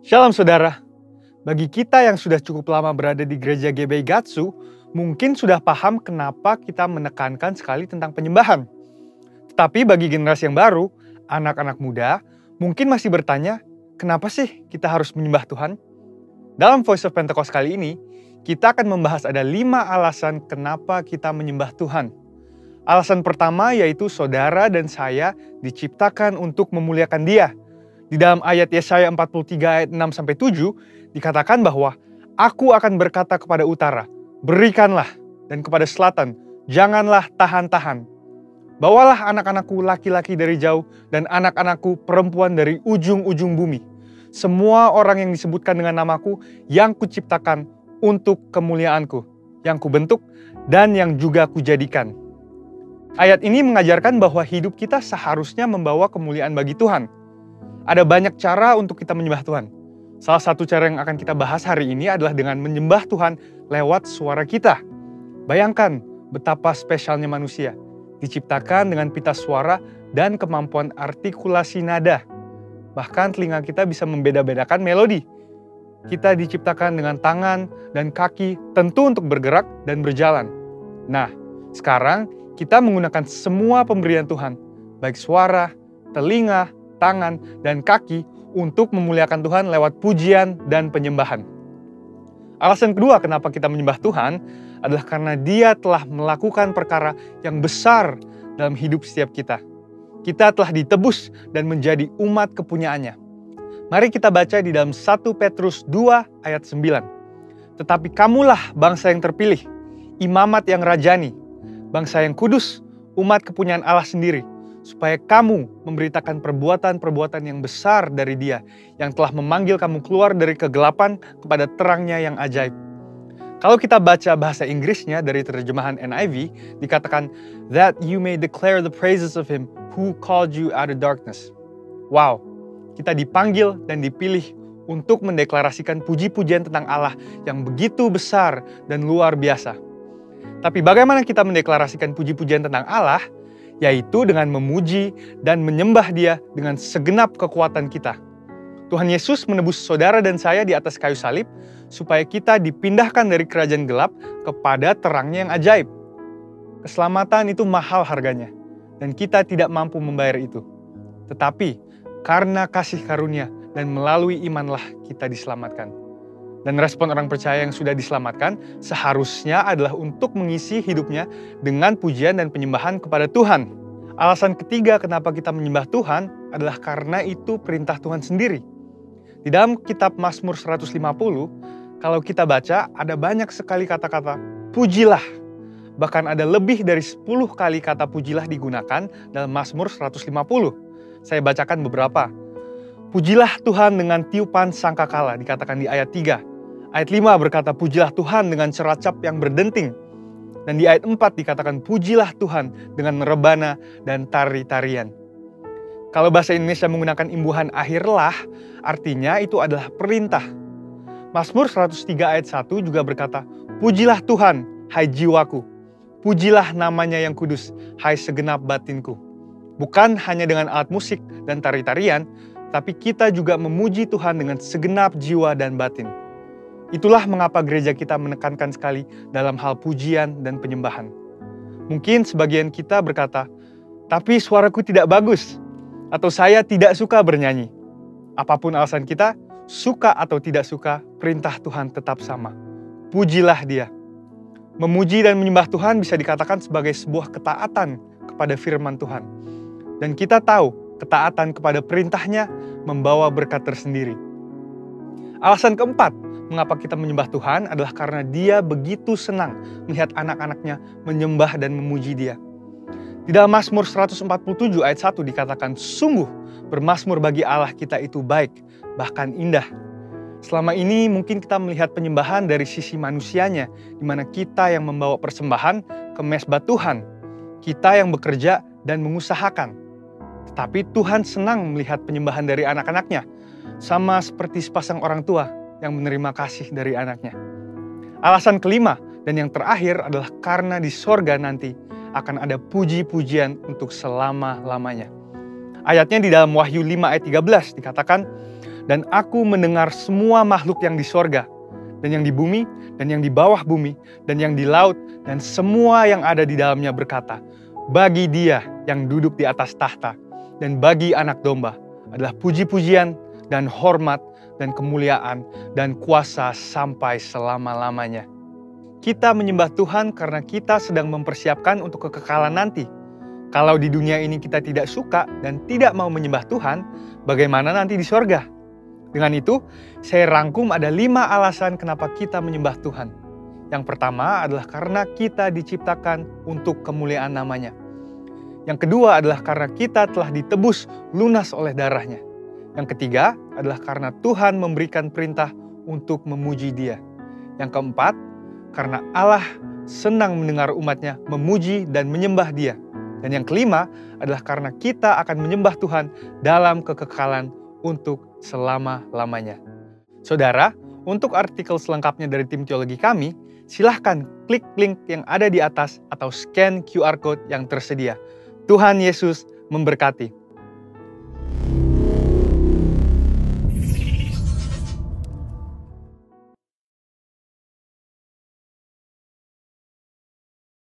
Shalom saudara, bagi kita yang sudah cukup lama berada di gereja GBI Gatsu, mungkin sudah paham kenapa kita menekankan sekali tentang penyembahan. Tetapi bagi generasi yang baru, anak-anak muda, mungkin masih bertanya, kenapa sih kita harus menyembah Tuhan? Dalam Voice of Pentecost kali ini, kita akan membahas ada 5 alasan kenapa kita menyembah Tuhan. Alasan pertama yaitu saudara dan saya diciptakan untuk memuliakan Dia. Di dalam ayat Yesaya 43 ayat 6-7 dikatakan bahwa aku akan berkata kepada utara, berikanlah, dan kepada selatan, janganlah tahan-tahan. Bawalah anak-anakku laki-laki dari jauh dan anak-anakku perempuan dari ujung-ujung bumi. Semua orang yang disebutkan dengan namaku yang kuciptakan untuk kemuliaanku, yang kubentuk dan yang juga kujadikan. Ayat ini mengajarkan bahwa hidup kita seharusnya membawa kemuliaan bagi Tuhan. Ada banyak cara untuk kita menyembah Tuhan. Salah satu cara yang akan kita bahas hari ini adalah dengan menyembah Tuhan lewat suara kita. Bayangkan betapa spesialnya manusia, diciptakan dengan pita suara dan kemampuan artikulasi nada. Bahkan telinga kita bisa membeda-bedakan melodi. Kita diciptakan dengan tangan dan kaki tentu untuk bergerak dan berjalan. Nah, sekarang kita menggunakan semua pemberian Tuhan, baik suara, telinga, tangan, dan kaki untuk memuliakan Tuhan lewat pujian dan penyembahan. Alasan kedua kenapa kita menyembah Tuhan adalah karena Dia telah melakukan perkara yang besar dalam hidup setiap kita. Kita telah ditebus dan menjadi umat kepunyaannya. Mari kita baca di dalam 1 Petrus 2 ayat 9. Tetapi kamulah bangsa yang terpilih, imamat yang rajani, bangsa yang kudus, umat kepunyaan Allah sendiri, supaya kamu memberitakan perbuatan-perbuatan yang besar dari Dia yang telah memanggil kamu keluar dari kegelapan kepada terangnya yang ajaib. Kalau kita baca bahasa Inggrisnya dari terjemahan NIV, dikatakan, that you may declare the praises of Him who called you out of darkness. Wow, kita dipanggil dan dipilih untuk mendeklarasikan puji-pujian tentang Allah yang begitu besar dan luar biasa. Tapi bagaimana kita mendeklarasikan puji-pujian tentang Allah? Yaitu dengan memuji dan menyembah Dia dengan segenap kekuatan kita. Tuhan Yesus menebus saudara dan saya di atas kayu salib, supaya kita dipindahkan dari kerajaan gelap kepada terangnya yang ajaib. Keselamatan itu mahal harganya, dan kita tidak mampu membayar itu. Tetapi, karena kasih karunia dan melalui imanlah kita diselamatkan. Dan respon orang percaya yang sudah diselamatkan seharusnya adalah untuk mengisi hidupnya dengan pujian dan penyembahan kepada Tuhan. Alasan ketiga kenapa kita menyembah Tuhan adalah karena itu perintah Tuhan sendiri. Di dalam kitab Mazmur 150, kalau kita baca ada banyak sekali kata-kata pujilah. Bahkan ada lebih dari 10 kali kata pujilah digunakan dalam Mazmur 150. Saya bacakan beberapa. Pujilah Tuhan dengan tiupan sangkakala, dikatakan di ayat 3. Ayat 5 berkata, pujilah Tuhan dengan ceracap yang berdenting. Dan di ayat 4 dikatakan, pujilah Tuhan dengan rebana dan tari-tarian. Kalau bahasa Indonesia menggunakan imbuhan akhirlah, artinya itu adalah perintah. Mazmur 103 ayat 1 juga berkata, pujilah Tuhan, hai jiwaku. Pujilah namanya yang kudus, hai segenap batinku. Bukan hanya dengan alat musik dan tari-tarian, tapi kita juga memuji Tuhan dengan segenap jiwa dan batin. Itulah mengapa gereja kita menekankan sekali dalam hal pujian dan penyembahan. Mungkin sebagian kita berkata, tapi suaraku tidak bagus, atau saya tidak suka bernyanyi. Apapun alasan kita, suka atau tidak suka, perintah Tuhan tetap sama. Pujilah Dia. Memuji dan menyembah Tuhan bisa dikatakan sebagai sebuah ketaatan kepada firman Tuhan. Dan kita tahu, ketaatan kepada perintahnya membawa berkat tersendiri. Alasan keempat, mengapa kita menyembah Tuhan adalah karena Dia begitu senang melihat anak-anaknya menyembah dan memuji Dia. Di dalam Mazmur 147 ayat 1 dikatakan, sungguh bermazmur bagi Allah kita itu baik, bahkan indah. Selama ini mungkin kita melihat penyembahan dari sisi manusianya, di mana kita yang membawa persembahan ke mezbah Tuhan. Kita yang bekerja dan mengusahakan. Tetapi Tuhan senang melihat penyembahan dari anak-anaknya, sama seperti sepasang orang tua yang menerima kasih dari anaknya. Alasan kelima dan yang terakhir adalah karena di sorga nanti akan ada puji-pujian untuk selama-lamanya. Ayatnya di dalam Wahyu 5 ayat 13 dikatakan, Dan aku mendengar semua makhluk yang di sorga, dan yang di bumi, dan yang di bawah bumi, dan yang di laut, dan semua yang ada di dalamnya berkata, bagi Dia yang duduk di atas tahta, dan bagi Anak Domba adalah puji-pujian, dan hormat, dan kemuliaan, dan kuasa sampai selama-lamanya. Kita menyembah Tuhan karena kita sedang mempersiapkan untuk kekekalan nanti. Kalau di dunia ini kita tidak suka dan tidak mau menyembah Tuhan, bagaimana nanti di sorga? Dengan itu, saya rangkum ada 5 alasan kenapa kita menyembah Tuhan. Yang pertama adalah karena kita diciptakan untuk kemuliaan namanya. Yang kedua adalah karena kita telah ditebus lunas oleh darahnya. Yang ketiga adalah karena Tuhan memberikan perintah untuk memuji Dia. Yang keempat, karena Allah senang mendengar umatnya memuji dan menyembah Dia. Dan yang kelima adalah karena kita akan menyembah Tuhan dalam kekekalan untuk selama-lamanya. Saudara, untuk artikel selengkapnya dari tim teologi kami, silahkan klik link yang ada di atas atau scan QR code yang tersedia. Tuhan Yesus memberkati.